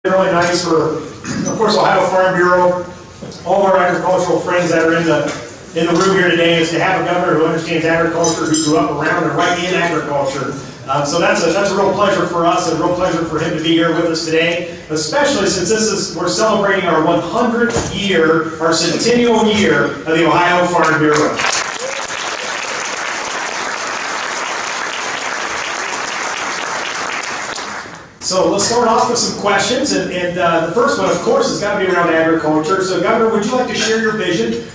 Really nice for, of course, Ohio Farm Bureau, all of our agricultural friends that are in the room here today, is to have a governor who understands agriculture, who grew up around and right in agriculture. So that's a real pleasure for us, and a real pleasure for him to be here with us today, especially since we're celebrating our 100th year, our centennial year of the Ohio Farm Bureau. So let's start off with some questions, and the first one, of course, has got to be around agriculture. So, Governor, would you like to share your vision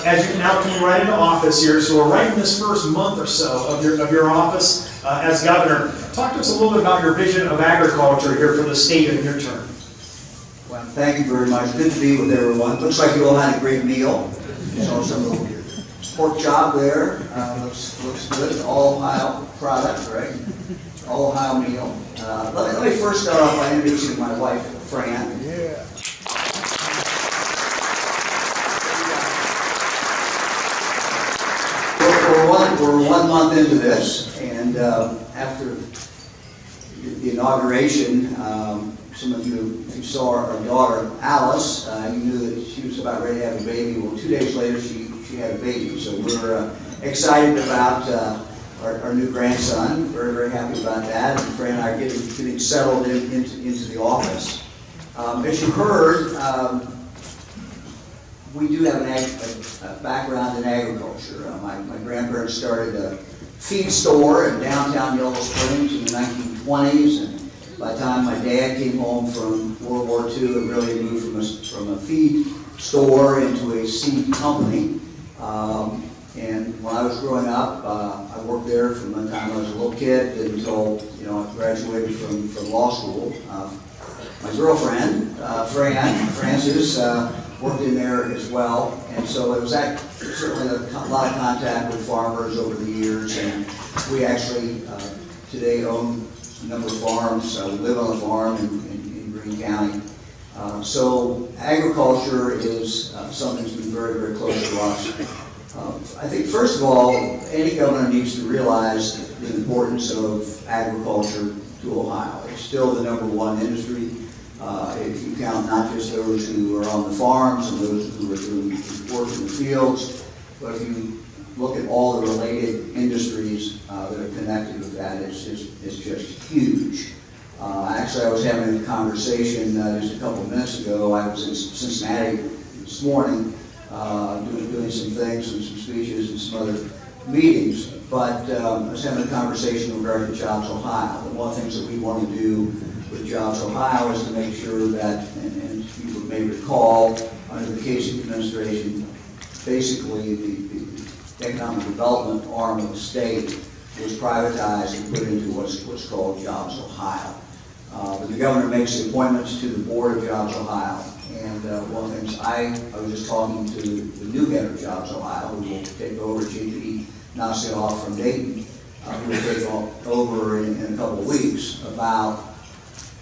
as you now come right into office here? So we're right in this first month or so of your office as governor. Talk to us a little bit about your vision of agriculture here for the state in your term. Well, thank you very much. Good to be with everyone. Looks like you all had a great meal. So some of your pork chop there looks good. All Ohio product, right? All Ohio meal. Let me first start off by introducing my wife, Fran. Yeah. We're 1 month into this, and after the inauguration, some of you, if you saw our daughter, Alice, you knew that she was about ready to have a baby. Well, 2 days later, she had a baby. So we're excited about our new grandson. Very, very happy about that. And Fran and I are getting settled into the office. As you heard, we do have a background in agriculture. My grandparents started a feed store in downtown Yellow Springs in the 1920s. And by the time my dad came home from World War II, it really moved from a feed store into a seed company. And when I was growing up, I worked there from the time I was a little kid until I graduated from law school. My girlfriend, Frances, worked in there as well, and so it was certainly a lot of contact with farmers over the years. And we actually today own a number of farms. We live on a farm in Greene County. So agriculture is something that's been very, very close to us. I think, first of all, any governor needs to realize the importance of agriculture to Ohio. It's still the #1 industry. If you count not just those who are on the farms and those who are doing work in the fields, but if you look at all the related industries that are connected with that, it's just huge. Actually, I was having a conversation just a couple of minutes ago. I was in Cincinnati this morning, doing some things and some speeches and some other meetings, but I was having a conversation regarding Jobs Ohio. And one of the things that we want to do with Jobs Ohio is to make sure that, and you may recall, under the Kasich administration, basically the economic development arm of the state was privatized and put into what's called Jobs Ohio. But the governor makes the appointments to the board of Jobs Ohio. And one of the things, I was just talking to the new head of Jobs Ohio, who will take over, J.P. Nasioff from Dayton, who will take over in a couple of weeks, about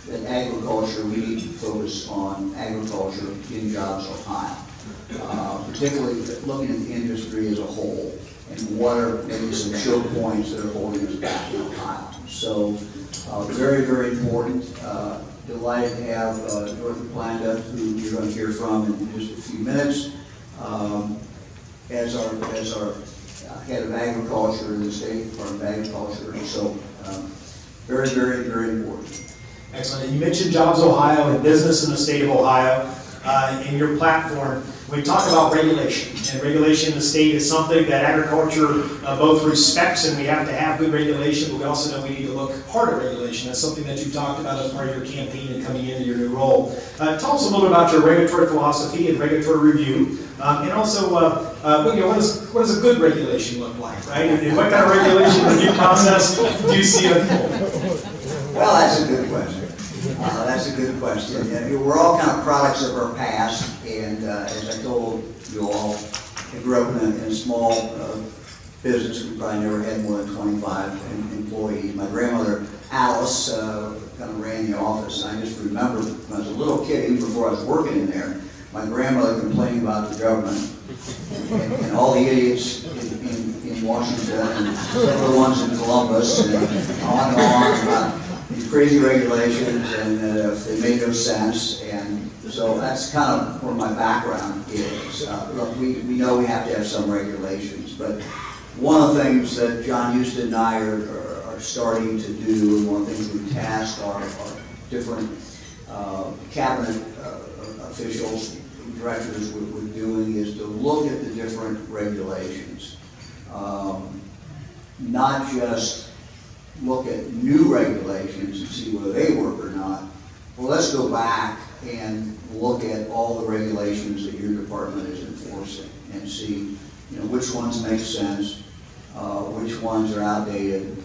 that agriculture, we need to focus on agriculture in Jobs Ohio, particularly looking at the industry as a whole, and what are maybe some choke points that are holding us back in Ohio. So very, very important. Delighted to have Dorothy Planda, who you're going to hear from in just a few minutes, as our head of agriculture in the State Department of Agriculture. And so very, very, very important. Excellent. And you mentioned Jobs Ohio and business in the state of Ohio in your platform. We talk about regulation, and regulation in the state is something that agriculture both respects, and we have to have good regulation, but we also know we need to look hard at regulation. That's something that you talked about as part of your campaign and coming into your new role. Tell us a little bit about your regulatory philosophy and regulatory review, and also what does a good regulation look like, right? And what kind of regulation review process do you see unfold? Well, that's a good question. That's a good question. And we're all kind of products of our past, and as I told you all, I grew up in a small business. We probably never had more than 25 employees. My grandmother, Alice, kind of ran the office. I just remember when I was a little kid, even before I was working in there, my grandmother complaining about the government and all the idiots in Washington and some of the ones in Columbus and on about some crazy regulations, and if they made no sense, and so that's kind of where my background is. Look, we know we have to have some regulations, but one of the things that John Houston and I are starting to do, and one of the things we've tasked our different cabinet officials, directors we're doing, is to look at the different regulations. Not just look at new regulations and see whether they work or not. Well, let's go back and look at all the regulations that your department is enforcing and see, which ones make sense, which ones are outdated,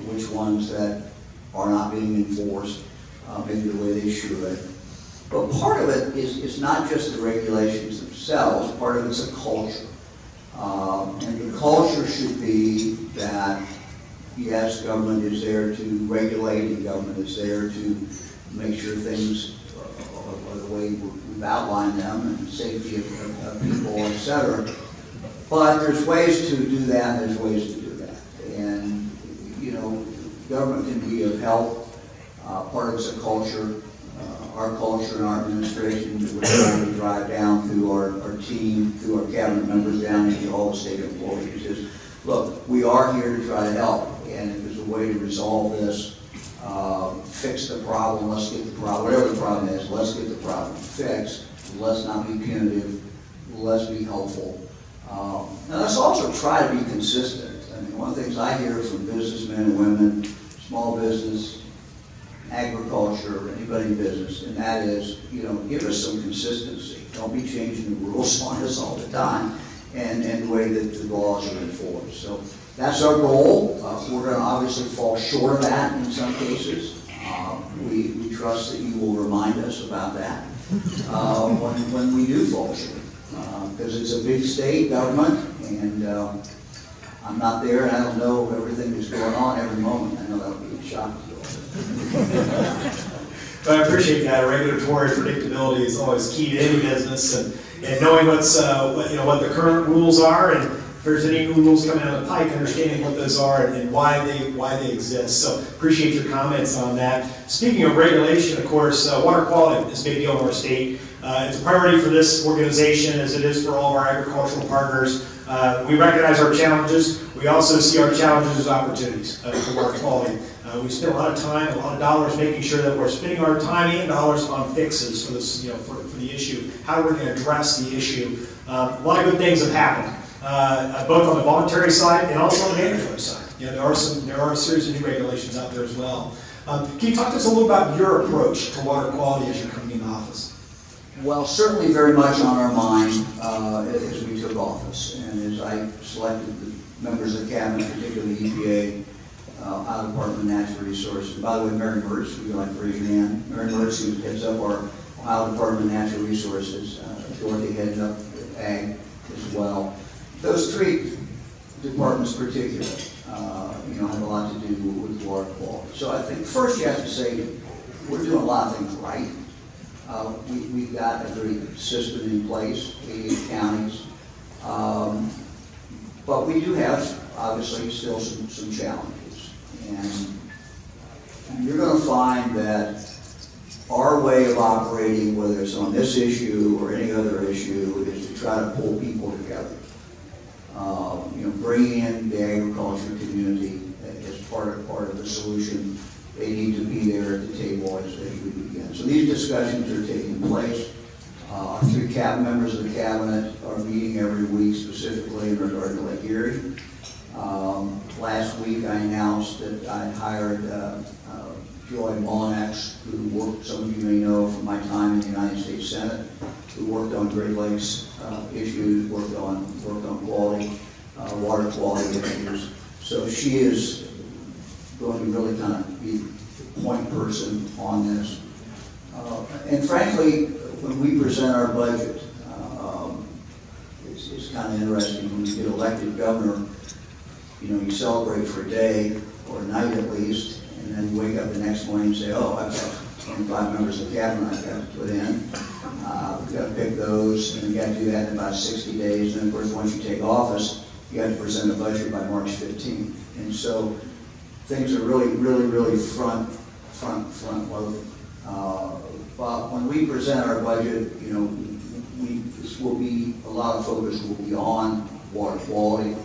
which ones that are not being enforced, maybe the way they should. But part of it is not just the regulations themselves, part of it's a culture. And the culture should be that, yes, government is there to regulate, and government is there to make sure things are the way we've outlined them, and safety of people, et cetera. But there's ways to do that, and there's ways to do that. And, government can be of help. Part of it's a culture. Our culture and our administration that we're trying to drive down through our team, through our cabinet members, down into all the state employees is, look, we are here to try to help, and if there's a way to resolve this, fix the problem, let's get the problem, whatever the problem is, let's get the problem fixed. Let's not be punitive, let's be helpful. And let's also try to be consistent. I mean, one of the things I hear from businessmen and women, small business, agriculture, anybody in business, and that is, give us some consistency. Don't be changing the rules on us all the time, and the way that the laws are enforced. So that's our goal. We're going to obviously fall short of that in some cases. We trust that you will remind us about that when we do fall short, because it's a big state government, and I'm not there, and I don't know everything that's going on every moment. I know that'll be a shock to you. But I appreciate that. Regulatory predictability is always key to any business, and knowing what the current rules are, and if there's any new rules coming down the pike, understanding what those are and why they exist. So appreciate your comments on that. Speaking of regulation, of course, water quality is a big deal in our state. It's a priority for this organization, as it is for all of our agricultural partners. We recognize our challenges. We also see our challenges as opportunities for water quality. We spend a lot of time, a lot of dollars making sure that we're spending our time and dollars on fixes for this, for the issue, how we're going to address the issue. A lot of good things have happened, both on the voluntary side and also on the mandatory side. There are a series of new regulations out there as well. Can you talk to us a little about your approach to water quality as you're coming into office? Well, certainly very much on our mind as we took office, and as I selected the members of the cabinet, particularly the EPA, Ohio Department of Natural Resources. And by the way, Mary Mertz, would you like to raise your hand? Mary Mertz, who heads up our Ohio Department of Natural Resources. Dorothy heads up Ag as well. Those three departments particularly, have a lot to do with water quality. So I think first you have to say we're doing a lot of things right. We've got a great system in place, 88 counties. But we do have, obviously, still some challenges. And you're going to find that our way of operating, whether it's on this issue or any other issue, is to try to pull people together. Bring in the agriculture community as part of the solution. They need to be there at the table as we begin. So these discussions are taking place. Our three members of the cabinet are meeting every week, specifically in regard to Lake Erie. Last week I announced that I hired Joy Mullinex, who worked, some of you may know from my time in the United States Senate, who worked on Great Lakes issues, worked on quality, water quality issues. So she is going to really kind of be the point person on this. And frankly, when we present our budget, it's kind of interesting. When you get elected governor, you celebrate for a day or a night at least, and then you wake up the next morning and say, oh, I've got 25 members of the cabinet I've got to put in. We've got to pick those, and you got to do that in about 60 days. And of course, once you take office, you have to present a budget by March 15th. And so things are really, really, really front front load. But when we present our budget, you know, this will be, a lot of focus will be on water quality.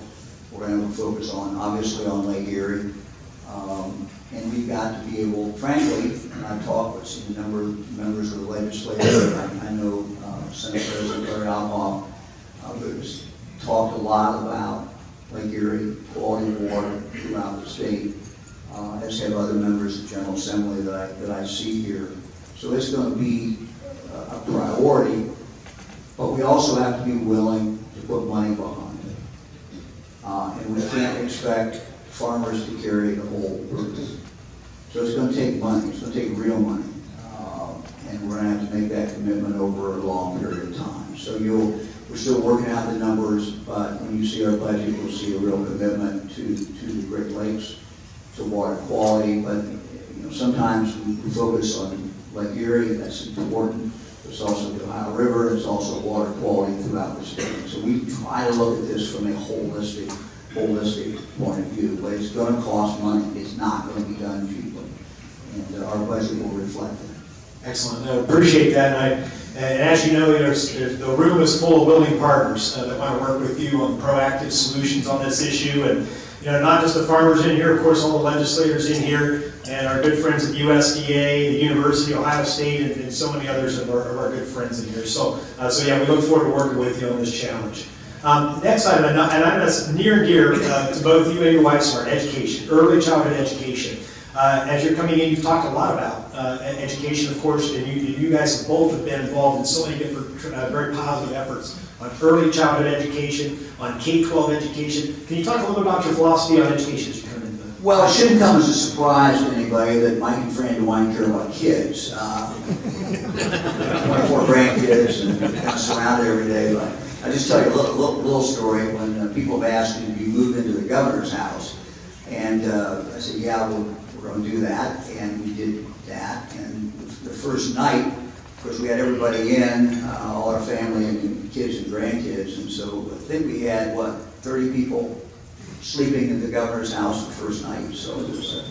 We're going to focus on, obviously, on Lake Erie. And we've got to be able, frankly, and I've talked with a number of members of the legislature. I know Senate President Larry Alhoff, who's talked a lot about Lake Erie, quality of water throughout the state, as have other members of the General Assembly that I see here. So it's going to be a priority, but we also have to be willing to put money behind it. And we can't expect farmers to carry the whole burden. So it's going to take money, it's going to take real money. And we're going to have to make that commitment over a long period of time. So we're still working out the numbers, but when you see our budget, you'll see a real commitment to the Great Lakes, to water quality. But you know, sometimes we focus on Lake Erie, that's important. It's also the Ohio River, it's also water quality throughout the state. So we try to look at this from a holistic point of view, but it's going to cost money. It's not going to be done cheaply. And our budget will reflect that. Excellent. I appreciate that. And as you know, the room is full of willing partners that want to work with you on proactive solutions on this issue. And you know, not just the farmers in here, of course, all the legislators in here, and our good friends at the USDA, the University, Ohio State, and so many others of our good friends in here. So yeah, we look forward to working with you on this challenge. Next item, and I know that's near and dear to both you and your wife, Smart, education, early childhood education. As you're coming in, you've talked a lot about education, of course, and you guys have both been involved in so many different very positive efforts on early childhood education, on K-12 education. Can you talk a little bit about your philosophy on education as you come into the... Well, it shouldn't come as a surprise to anybody that Mike and Fran DeWine care about kids. 24 grandkids and kind of surrounded every day. But I'll just tell you a little story. When people have asked me to move into the governor's house, and I said, yeah, we're going to do that, and we did that. And the first night, of course, we had everybody in, all our family and kids and grandkids, and so I think we had, 30 people sleeping in the governor's house the first night. So it was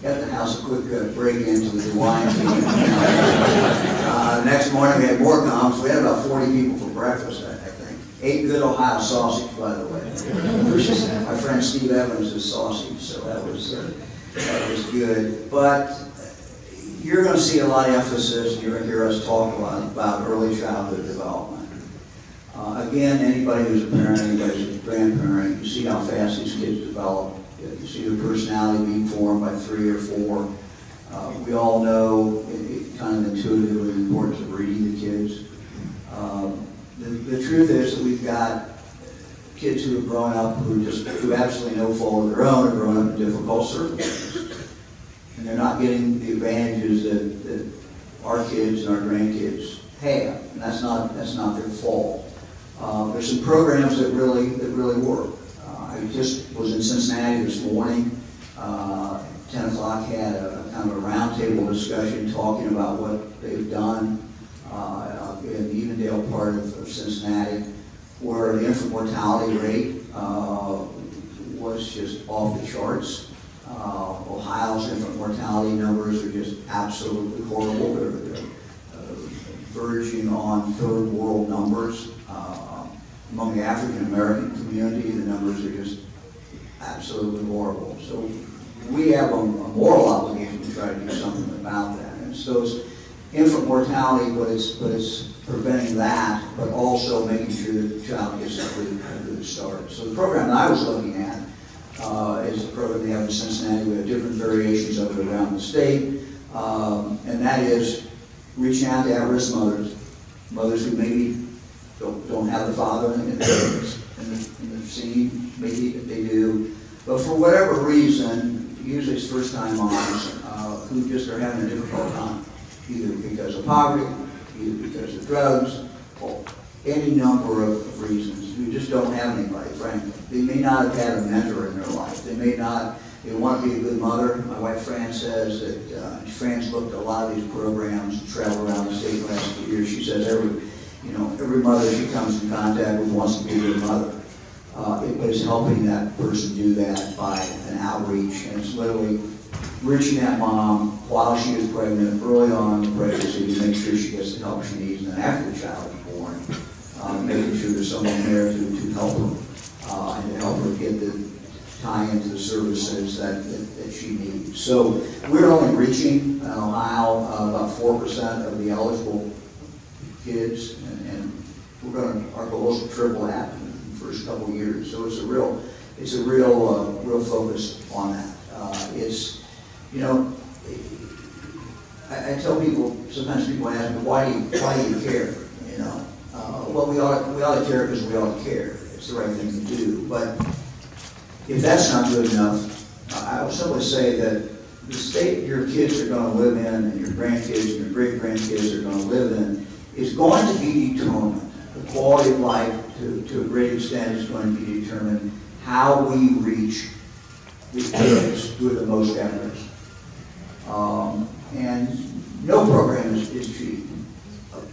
got the house a quick break into the DeWine team. Next morning we had more comments. We had about 40 people for breakfast, I think. Ate good Ohio sausage, by the way. My friend Steve Evans is sausage, so that was good. But you're going to see a lot of emphasis, and you're going to hear us talk a lot about early childhood development. Again, anybody who's a parent, anybody who's a grandparent, you see how fast these kids develop. You see their personality being formed by 3 or 4. We all know kind of intuitively the importance of reading the kids. The truth is that we've got kids who have grown up who through absolutely no fault of their own, have grown up in difficult circumstances. And they're not getting the advantages that our kids and our grandkids have. And that's not their fault. There's some programs that really work. I just was in Cincinnati this morning. 10 o'clock had a kind of a roundtable discussion talking about what they've done in the Evendale part of Cincinnati, where the infant mortality rate was just off the charts. Ohio's infant mortality numbers are just absolutely horrible. They're verging on third world numbers. Among the African American community, the numbers are just absolutely horrible. So we have a moral obligation to try to do something about that. And so it's infant mortality, but it's preventing that, but also making sure that the child gets a good start. So the program that I was looking at is a program they have in Cincinnati. We have different variations of it around the state, and that is reaching out to at-risk mothers who maybe don't have the father in the scene, maybe they do, but for whatever reason, usually it's first-time moms who just are having a difficult time, either because of poverty, either because of drugs, or any number of reasons. Who just don't have anybody, frankly. They may not have had a mentor in their life. They want to be a good mother. My wife Fran says that Fran's looked at a lot of these programs and traveled around the state the last few years. She says every mother she comes in contact with wants to be a good mother. But it's helping that person do that by an outreach, and it's literally reaching that mom while she is pregnant, early on in the pregnancy, to make sure she gets the help she needs, and then after the child is born, making sure there's someone there to help her, and to help her get the tie into the services that she needs. So we're only reaching in Ohio about 4% of the eligible kids, and our goal is to triple that in the first couple of years. So it's a real focus on that. I tell people, sometimes people ask me, why do you care? Well, we ought to care because we ought to care. It's the right thing to do. But if that's not good enough, I will simply say that the state your kids are going to live in, and your grandkids and your great-grandkids are going to live in, is going to be determined. The quality of life, to a great extent, is going to be determined how we reach the kids who are the most at risk. And no program is cheap,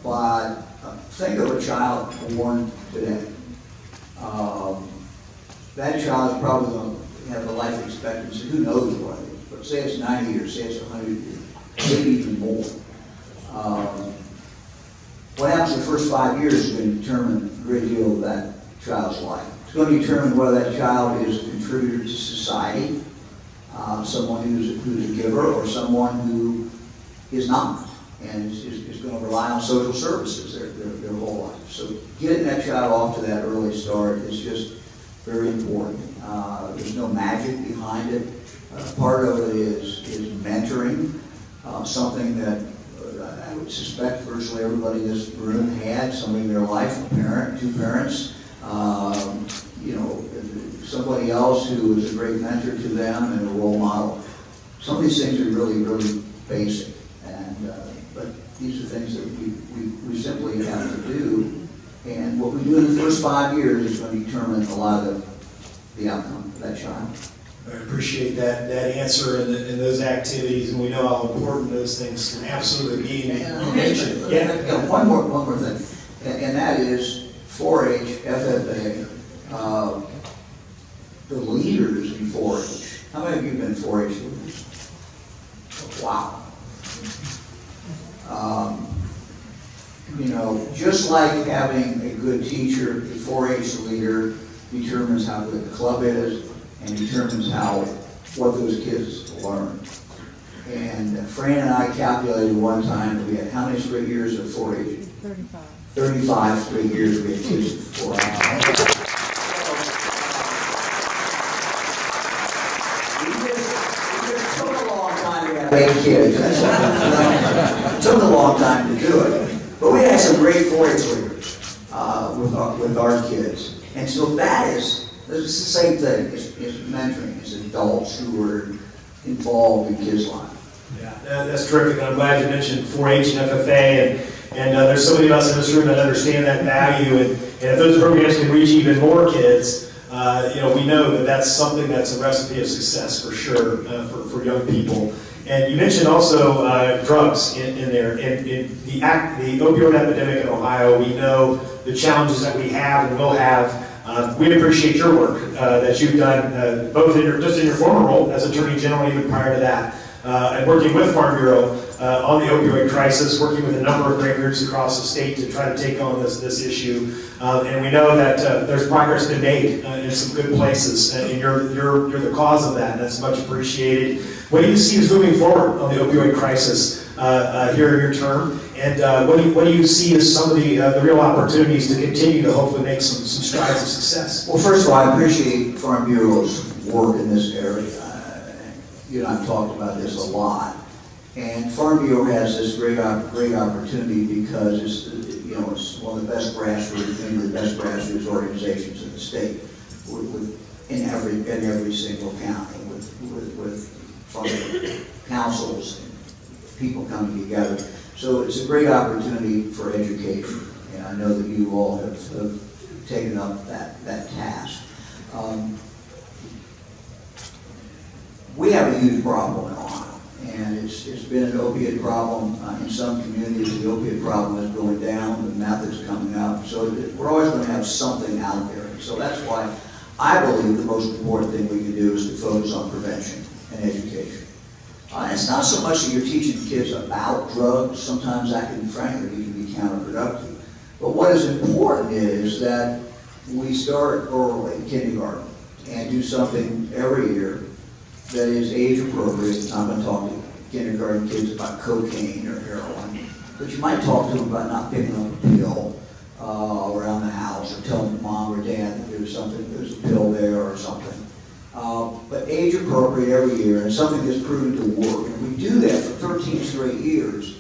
but think of a child born today. That child is probably going to have a life expectancy, who knows what it is, but say it's 90 years, say it's 100 years, maybe even more. What happens in the first 5 years is going to determine a great deal of that child's life. It's going to determine whether that child is a contributor to society, someone who's a giver, or someone who is not, and is going to rely on social services their whole life. So getting that child off to that early start is just very important. There's no magic behind it. Part of it is mentoring, something that I would suspect virtually everybody in this room had, somebody in their life, a parent, two parents, somebody else who was a great mentor to them and a role model. Some of these things are really, really basic, but these are things that we simply have to do. And what we do in the first 5 years is going to determine a lot of the outcome of that child. I appreciate that answer and those activities, and we know how important those things can absolutely be. Yeah. One more thing, and that is 4-H, FFA, the leaders in 4-H. How many of you have been 4-H leaders? Wow. Just like having a good teacher, the 4-H leader determines how good the club is and determines what those kids learn. And Fran and I calculated one time that we had how many straight years of 4-H? 35. 35 straight years we had kids of 4-H. It took a long time to have 8 kids. It took a long time to do it. But we had some great 4-H leaders with our kids. And so it's the same thing. It's mentoring. It's adults who are involved in kids' lives. Yeah, that's terrific. I'm glad you mentioned 4-H and FFA, and there's so many of us in this room that understand that value. And if those programs can reach even more kids, we know that that's something that's a recipe of success for sure for young people. And you mentioned also drugs in there. And the opioid epidemic in Ohio, we know the challenges that we have and will have. We appreciate your work that you've done, both in your former role as Attorney General, even prior to that, and working with Farm Bureau on the opioid crisis, working with a number of great groups across the state to try to take on this issue. And we know that there's progress been made in some good places, and you're the cause of that, and that's much appreciated. What do you see as moving forward on the opioid crisis here in your term? And what do you see as some of the real opportunities to continue to hopefully make some strides of success? Well, first of all, I appreciate Farm Bureau's work in this area. You and I have talked about this a lot. And Farm Bureau has this great opportunity because it's one of the best grassroots organizations in the state, in every single county, with farm councils and people coming together. So it's a great opportunity for education, and I know that you all have taken up that task. We have a huge problem in Ohio, and it's been an opiate problem in some communities. The opiate problem is going down, the meth is coming up, so we're always going to have something out there. So that's why I believe the most important thing we can do is to focus on prevention and education. It's not so much that you're teaching kids about drugs. Sometimes that can, frankly, can be counterproductive. But what is important is that we start early in kindergarten and do something every year that is age appropriate. I'm not going to talk to kindergarten kids about cocaine or heroin, but you might talk to them about not picking up a pill around the house, or tell mom or dad that there's a pill there or something. But age appropriate every year, and something that's proven to work. And we do that for 13 straight years.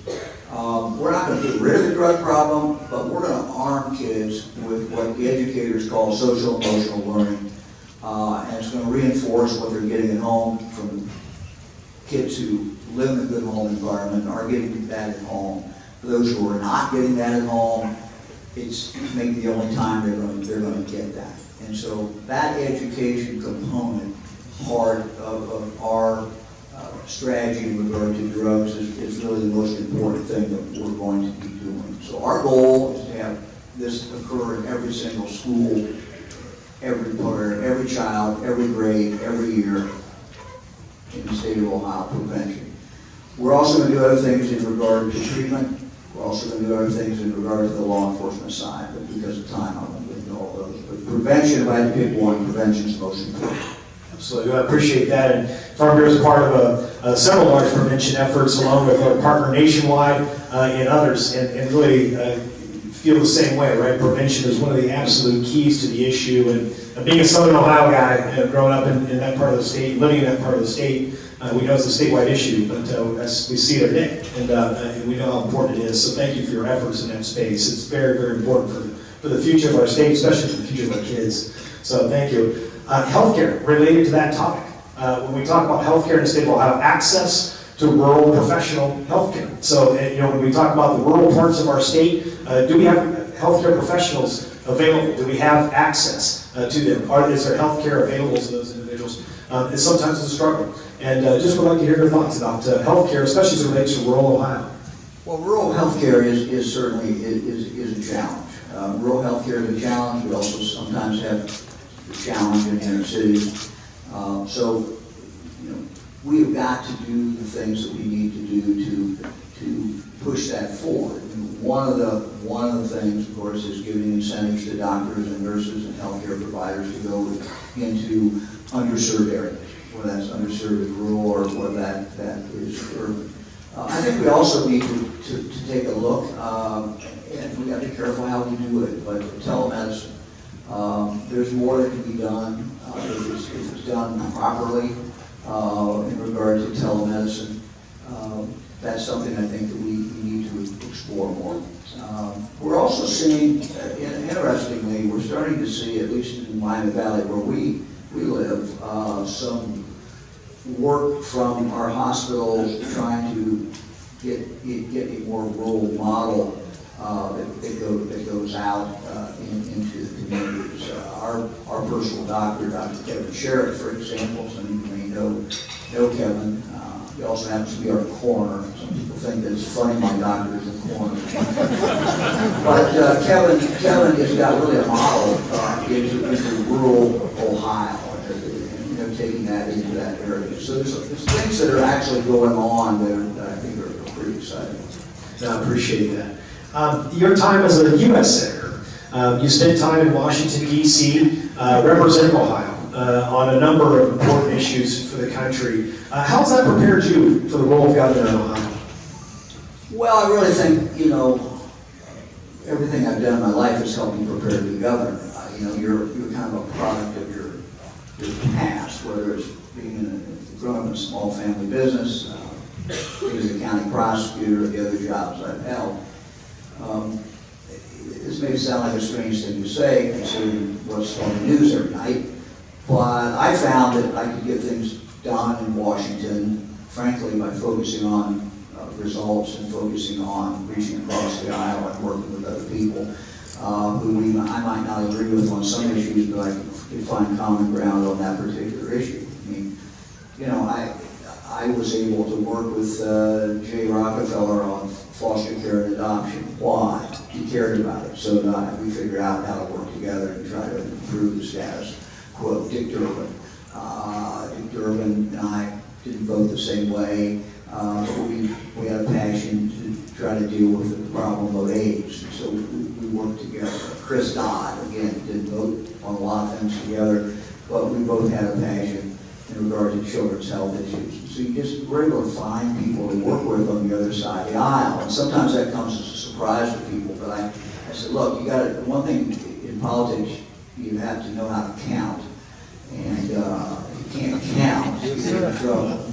We're not going to get rid of the drug problem, but we're going to arm kids with what the educators call social emotional learning. And it's going to reinforce what they're getting at home from kids who live in a good home environment and are getting that at home. For those who are not getting that at home, it's maybe the only time they're going to get that. And so that education component part of our strategy in regard to drugs is really the most important thing that we're going to be doing. So our goal is to have this occur in every single school, every child, every grade, every year in the state of Ohio, prevention. We're also going to do other things in regard to treatment. We're also going to do other things in regard to the law enforcement side, but because of time, I won't get into all those. But prevention, if I had to pick one, prevention is most important. Absolutely, I appreciate that. And Farm Bureau is part of several large prevention efforts, along with our partner Nationwide and others, and really feel the same way, right? Prevention is one of the absolute keys to the issue. And being a Southern Ohio guy, growing up in that part of the state, living in that part of the state, we know it's a statewide issue, but as we see it every day, and we know how important it is. So thank you for your efforts in that space. It's very, very important for the future of our state, especially for the future of our kids. So thank you. Healthcare, related to that topic. When we talk about healthcare in the state of Ohio, access to rural professional healthcare. So when we talk about the rural parts of our state, do we have healthcare professionals available? Do we have access to them? Is there healthcare available to those individuals? It's sometimes a struggle. And just would like to hear your thoughts about healthcare, especially as it relates to rural Ohio. Well, rural healthcare is certainly a challenge. Rural healthcare is a challenge. We also sometimes have the challenge in inner cities. So we've got to do the things that we need to do to push that forward. And one of the things, of course, is giving incentives to doctors and nurses and healthcare providers to go into underserved areas, whether that's underserved in rural or whether that is urban. I think we also need to take a look, and we got to be careful how we do it, but telemedicine, there's more that can be done if it's done properly in regard to telemedicine. That's something I think that we need to explore more. We're also seeing, interestingly, we're starting to see, at least in Miami Valley where we live, some work from our hospitals trying to get a more rural model that goes out into the communities. Our personal doctor, Dr. Kevin Sherritt, for example, some of you may know Kevin. He also happens to be our coroner. Some people think that it's funny my doctor is a coroner. But Kevin has got really a model into rural Ohio, taking that into that area. So there's things that are actually going on that I think are pretty exciting. I appreciate that. Your time as a U.S. Senator, you spent time in Washington, D.C., representing Ohio on a number of important issues for the country. How's that prepared you for the role of governor in Ohio? Well, I really think, everything I've done in my life has helped me prepare to be governor. You're kind of a product of your past, whether it's growing up in a small family business, being as a county prosecutor, or the other jobs I've held. This may sound like a strange thing to say, considering what's on the news every night, but I found that I could get things done in Washington, frankly, by focusing on results and focusing on reaching across the aisle and working with other people who I might not agree with on some issues, but I could find common ground on that particular issue. I mean, I was able to work with Jay Rockefeller on foster care and adoption. Why? He cared about it. So did I. We figured out how to work together and try to improve the status quo. Dick Durbin and I didn't vote the same way, but we had a passion to try to deal with the problem of AIDS. And so we worked together. Chris Dodd, again, didn't vote on a lot of things together, but we both had a passion in regard to children's health issues. So you just were able to find people to work with on the other side of the aisle. And sometimes that comes as a surprise to people, but I said, look, you got to, one thing in politics, you have to know how to count. And if you can't count, you get in trouble.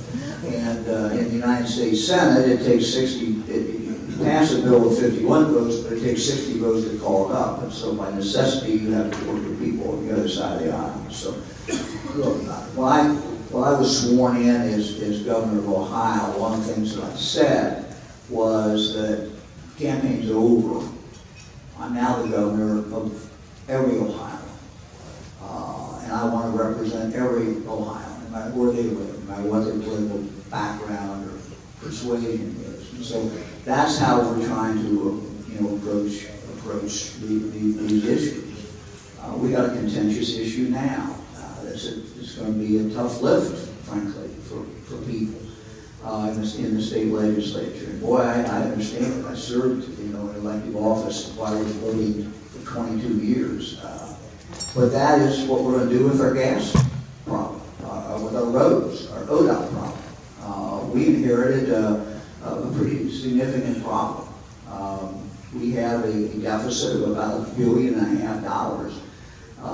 And in the United States Senate, it takes 60, you pass a bill with 51 votes, but it takes 60 votes to call it up. And so by necessity, you have to work with people on the other side of the aisle. So, look, when I was sworn in as governor of Ohio, one of the things that I said was that campaign's over. I'm now the governor of every Ohio. And I want to represent every Ohio, no matter where they live, no matter what their political background or persuasion is. And so that's how we're trying to, approach these issues. We got a contentious issue now. It's going to be a tough lift, frankly, for people in the state legislature. And boy, I understand it. I served, in elective office while I was voting for 22 years. But that is what we're going to do with our gas problem, with our roads, our ODOT problem. We inherited a pretty significant problem. We have a deficit of about $1.5 billion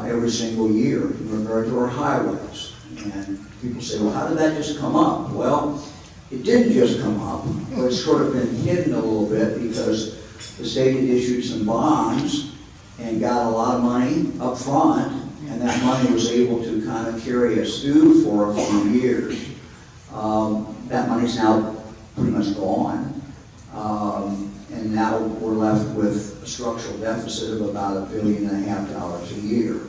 every single year in regard to our highways. And people say, well, how did that just come up? Well, it didn't just come up, but it's sort of been hidden a little bit because the state had issued some bonds and got a lot of money up front, and that money was able to kind of carry us through for a few years. That money's now pretty much gone, and now we're left with a structural deficit of about $1.5 billion a year.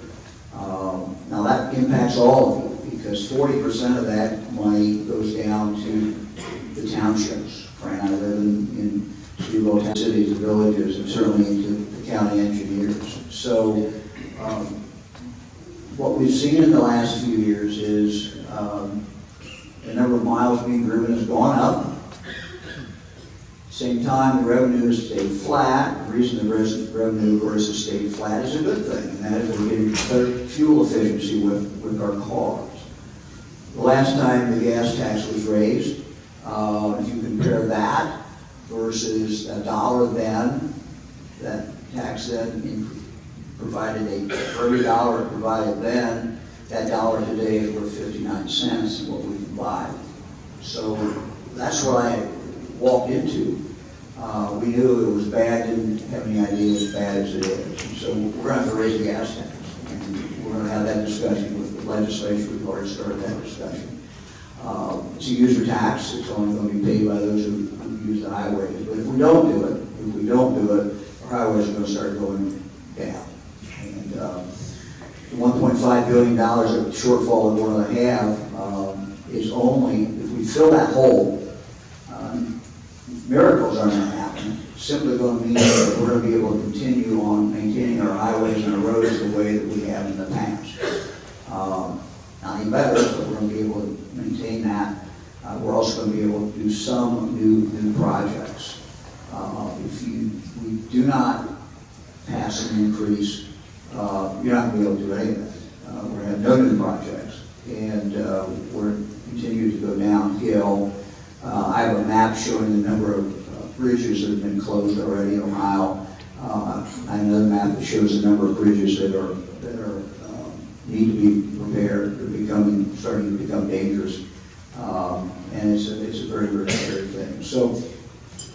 Now that impacts all of you, because 40% of that money goes down to the townships. Fran, I live in two cities and villages, and certainly into the county engineers. So what we've seen in the last few years is the number of miles being driven has gone up. Same time, the revenue has stayed flat. The reason the revenue, of course, has stayed flat is a good thing, and that is we're getting better fuel efficiency with our cars. The last time the gas tax was raised, if you compare that versus $1 then, that tax then provided for every dollar provided then, that dollar today is worth 59 cents in what we can buy. So that's what I walked into. We knew it was bad, didn't have any idea as bad as it is. And so we're going to have to raise the gas tax. And we're going to have that discussion with the legislature. We've already started that discussion. It's a user tax. It's only going to be paid by those who use the highways. But if we don't do it, our highways are going to start going down. And the $1.5 billion of shortfall that we're going to have is only, if we fill that hole, miracles aren't going to happen. It's simply going to mean that we're going to be able to continue on maintaining our highways and our roads the way that we have in the past. Not any better, but we're going to be able to maintain that. We're also going to be able to do some new projects. If we do not pass an increase, you're not going to be able to do anything. We're going to have no new projects, and we're continue to go downhill. I have a map showing the number of bridges that have been closed already in Ohio. I have another map that shows the number of bridges that are need to be repaired. They're starting to become dangerous, and it's a very, very scary thing. So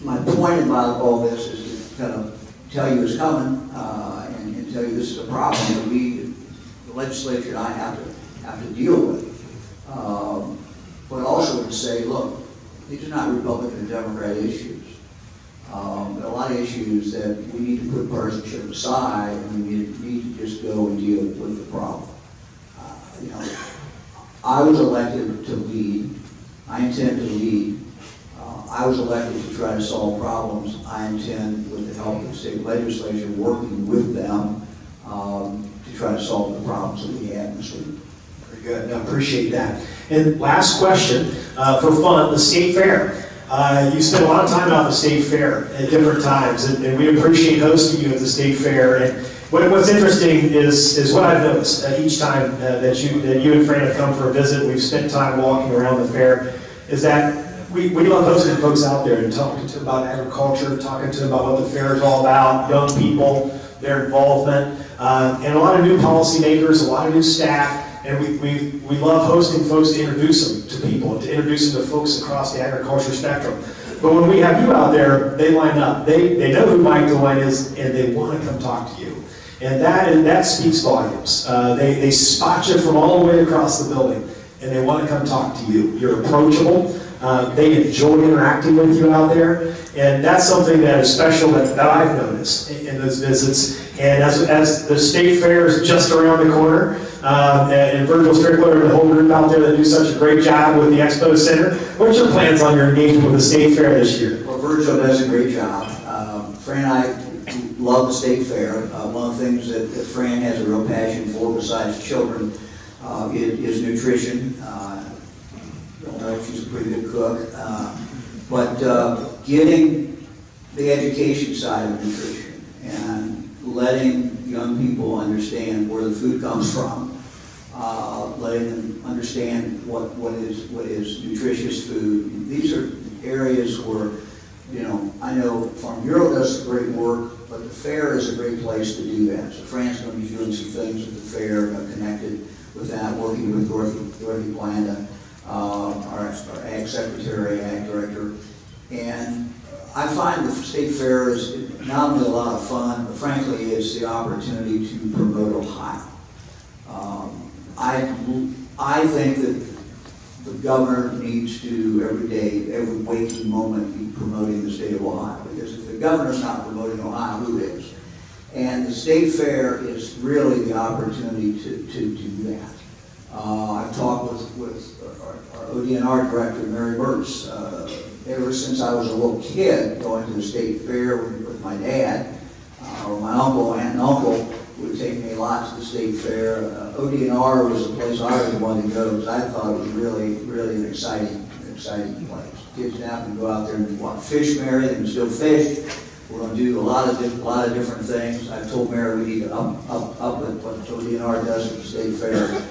my point about all this is to kind of tell you it's coming and tell you this is a problem that we, the legislature, and I have to deal with. But also to say, look, these are not Republican and Democrat issues. There are a lot of issues that we need to put partisanship aside, and we need to just go and deal with the problem. I was elected to lead. I intend to lead. I was elected to try to solve problems. I intend, with the help of the state legislature, working with them to try to solve the problems that we have in the state. Very good. I appreciate that. And last question, for fun, the state fair. You spend a lot of time out at the state fair at different times, and we appreciate hosting you at the state fair. And what's interesting is what I've noticed each time that you and Fran have come for a visit. We've spent time walking around the fair. Is that we love hosting folks out there and talking to them about agriculture, talking to them about what the fair is all about, young people, their involvement, and a lot of new policymakers, a lot of new staff. And we love hosting folks to introduce them to people, and to introduce them to folks across the agriculture spectrum. But when we have you out there, they line up. They know who Mike DeWine is, and they want to come talk to you. And that speaks volumes. They spot you from all the way across the building, and they want to come talk to you. You're approachable. They enjoy interacting with you out there. And that's something that is special that I've noticed in those visits. And as the state fair is just around the corner, and Virgil Strickler and the whole group out there that do such a great job with the Expo Center, what's your plans on your engagement with the state fair this year? Well, Virgil does a great job. Fran and I love the state fair. One of the things that Fran has a real passion for, besides children, is nutrition. I don't know if she's a pretty good cook, but getting the education side of nutrition and letting young people understand where the food comes from, letting them understand what is nutritious food. These are areas where, I know Farm Bureau does great work, but the fair is a great place to do that. So Fran's going to be doing some things at the fair connected with that, working with Dorothy Blanda, our Ag Secretary, Ag Director. And I find the state fair is not only a lot of fun, but frankly it's the opportunity to promote Ohio. I think that the governor needs to every day, every waking moment, be promoting the state of Ohio. Because if the governor's not promoting Ohio, who is? And the state fair is really the opportunity to do that. I've talked with our ODNR director, Mary Burtz, ever since I was a little kid, going to the state fair with my dad, or my uncle, aunt and uncle would take me a lot to the state fair. ODNR was a place I always wanted to go because I thought it was really, really an exciting place. Kids now can go out there and watch fish, Mary, they can still fish. We're going to do a lot of different things. I've told Mary we need to up what ODNR does at the state fair.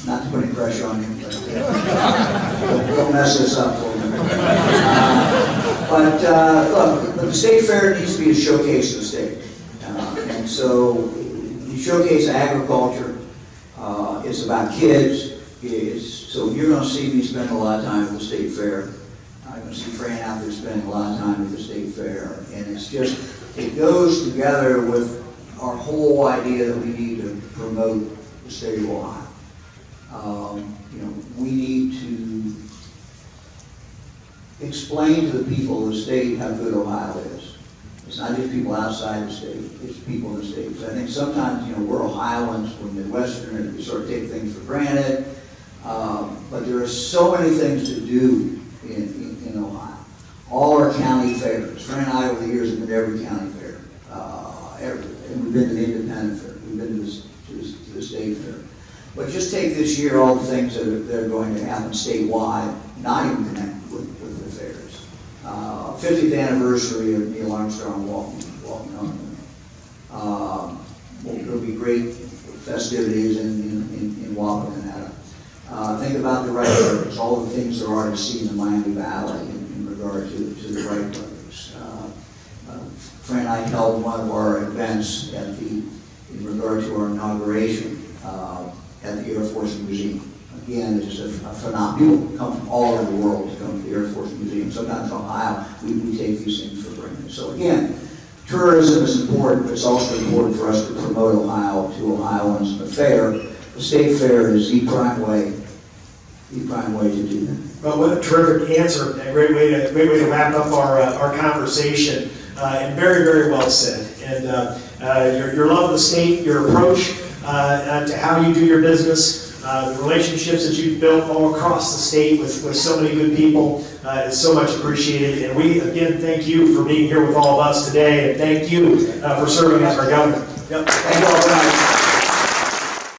Not to put any pressure on him, but don't mess this up for me. Look, the state fair needs to be a showcase of the state. And so you showcase agriculture. It's about kids. So you're going to see me spend a lot of time at the state fair. I'm going to see Fran out there spending a lot of time at the state fair. And it goes together with our whole idea that we need to promote the state of Ohio. We need to explain to the people of the state how good Ohio is. It's not just people outside the state, it's people in the state. So I think sometimes, we're Ohioans, we're Midwestern, and we sort of take things for granted. But there are so many things to do in Ohio. All our county fairs. Fran and I over the years have been to every county fair. And we've been to the independent fair. We've been to the state fair. But just take this year, all the things that are going to happen statewide, not even connected with the fairs. 50th anniversary of Neil Armstrong walking on the moon. There'll be great festivities in Wapakoneta. Think about the Wright brothers, all the things that are already seen in Miami Valley in regard to the Wright brothers. Fran and I held one of our events in regard to our inauguration at the Air Force Museum. Again, it's just a phenomenal. People come from all over the world to come to the Air Force Museum. Sometimes in Ohio, we take these things for granted. So again, tourism is important, but it's also important for us to promote Ohio to Ohioans. The state fair is the prime way to do that. Well, what a terrific answer. A great way to wrap up our conversation. And very, very well said. And your love of the state, your approach to how you do your business, the relationships that you've built all across the state with so many good people is so much appreciated. And we, again, thank you for being here with all of us today. And thank you for serving as our governor. Yep. Thank you all very much.